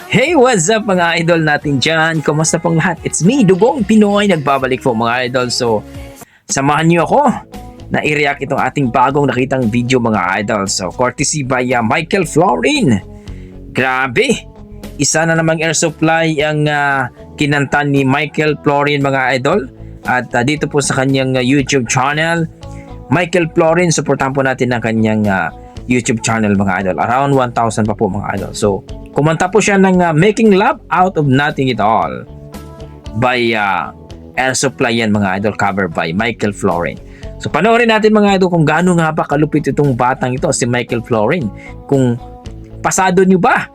Hey, what's up mga idol natin dyan? Kumusta pong lahat? It's me, Dugong Pinoy. Nagbabalik po mga idol. So, samahan niyo ako na i-react itong ating bagong nakitang video mga idol. So, courtesy by Michael Florin. Grabe! Isa na namang air supply ang kinanta ni Michael Florin mga idol. At dito po sa kanyang YouTube channel, Michael Florin, supportahan po natin ang kanyang YouTube channel mga idol. Around 1,000 pa po mga idol. So, kumanta po siya ng Making Love Out of Nothing at All by Air Supply yan mga idol, cover by Michael Florin. So panoorin natin mga idol kung gaano nga ba kalupit itong batang ito, si Michael Florin. Kung pasado nyo ba,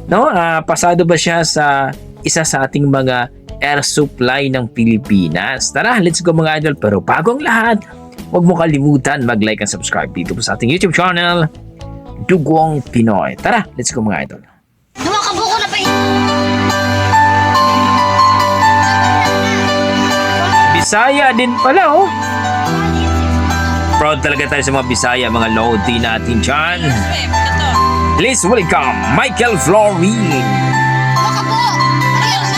no? Pasado ba siya sa isa sa ating mga air supply ng Pilipinas? Tara, let's go mga idol. Pero bago ang lahat, huwag mo kalimutan mag-like and subscribe dito po sa ating YouTube channel, Dugong Pinoy. Tara, let's go mga idol. Lumakabuko na pa Bisaya din pala oh. Proud talaga tayo sa mga Bisaya, mga Lodi natin dyan. Please welcome Michael Florin.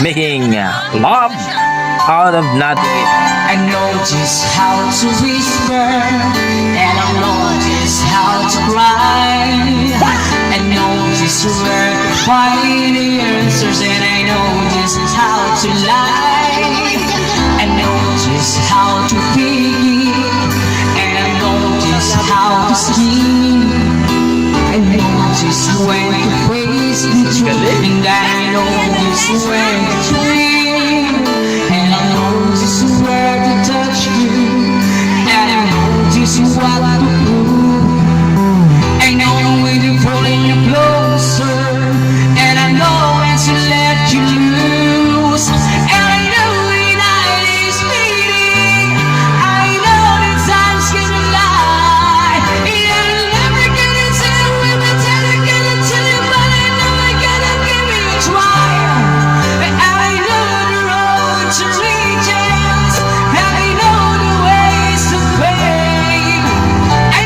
Making love out of nothing. I know just how to whisper, and I know just how to cry. I know just where to find the answers, and I know just how to lie. I know just how to be, and I know just how to scheme. I know just when to face the truth, and I know just when to dream. And I know just where to touch you, and I know just what to prove. I know when to pull you closer, and I know when to let you loose. And I know when night is fading, I know that time's gonna lie. And I'm never gonna tell you when I tell you, gonna tell you, but I know I gotta give it a try. And I know the road to reach it, and I know the ways to fade. I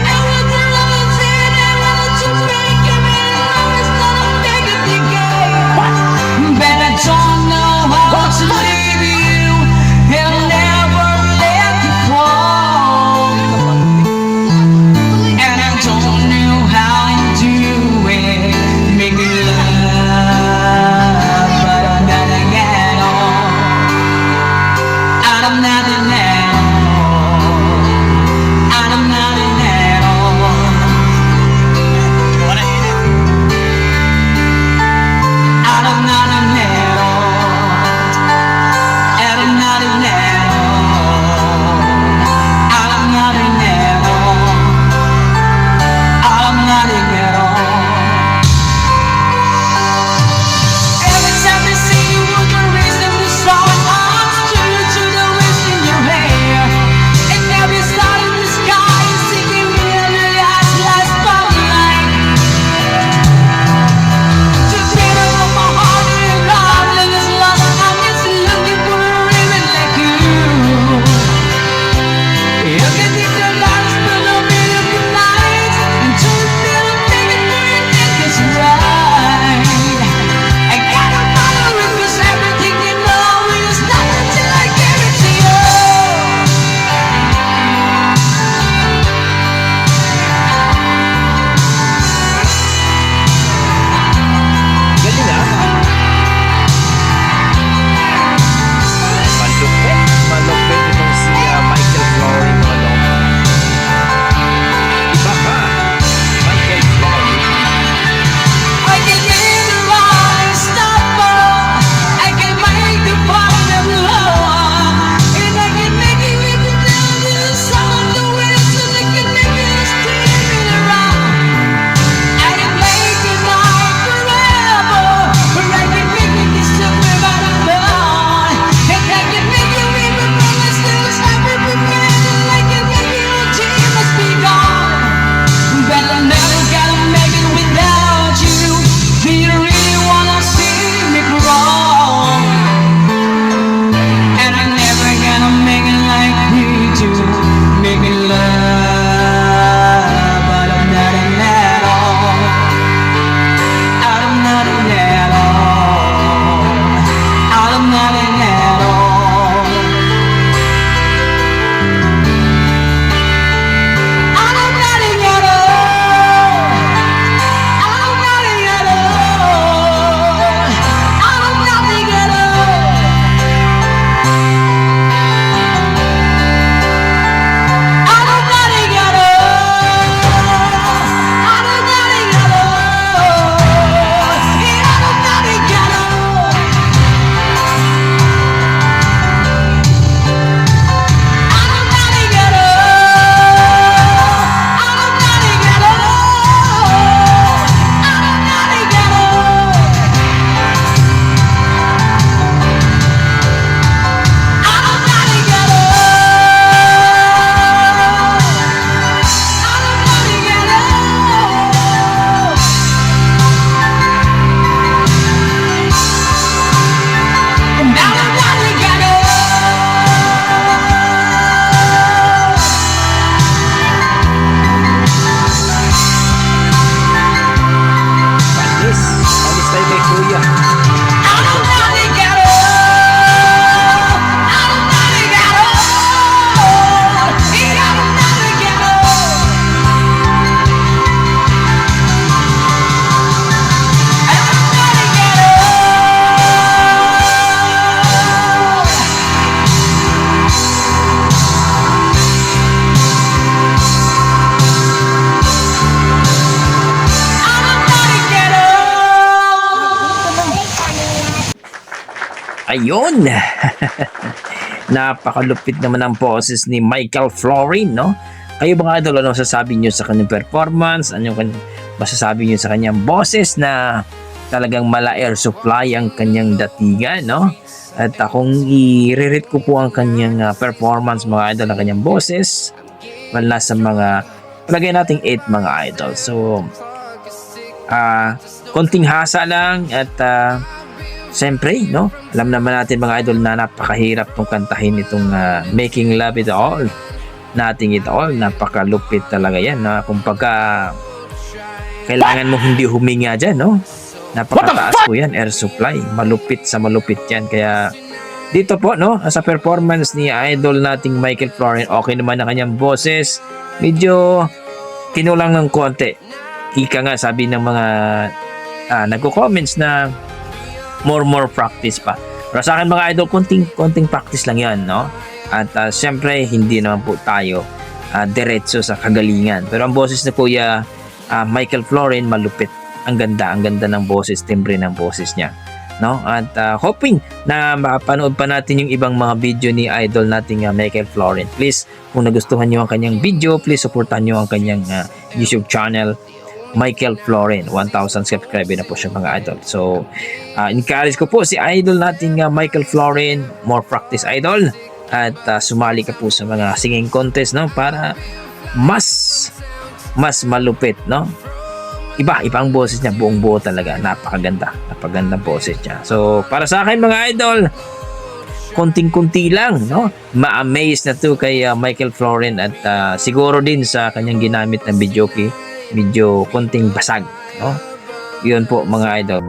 Ayun! Napakalupit naman ang boses ni Michael Florin, no? Kayo mga idol, ano masasabi nyo sa kanyang performance? Ano yung masasabi nyo sa kanyang boses na talagang mala air supply ang kanyang datigan, no? At kung i-rate ko po ang kanyang performance mga idol, ang kanyang boses, well, nasa mga, palagay nating 8 mga idol. So, konting hasa lang at siyempre, no? Alam naman natin mga idol na napakahirap tong kantahin itong Making Love It All. Nothing It All. Napakalupit talaga yan. Kumbaga, kailangan mo hindi huminga dyan, no? Napakataas po yan, air supply. Malupit sa malupit yan. Kaya, dito po, no? Sa performance ni idol nating Michael Florin, okay naman ang kanyang boses. Medyo kinulang ng konti. Ika nga, sabi ng mga nagko-comments na more practice pa. Pero sa akin mga idol, konting practice lang yan, no? At syempre, hindi naman po tayo diretso sa kagalingan. Pero ang boses na Kuya Michael Florin, malupit. Ang ganda ng boses, timbre ng boses niya, no? At hoping na mapanood pa natin yung ibang mga video ni idol nating Michael Florin. Please, kung nagustuhan niyo ang kanyang video, please supportan niyo ang kanyang YouTube channel, Michael Florin. 1,000 subscriber na po siya mga idol. So, encourage ko po si idol nating Michael Florin, more practice idol. At sumali ka po sa mga singing contest, no? Para mas malupit, no? Iba ang boses niya, buong buo talaga. Napakaganda boses niya. So, para sa akin mga idol, konting-kunti lang, no? Ma-amaze na to kay Michael Florin at siguro din sa kanyang ginamit na video key, medyo konting basag, no? Yun po mga idol.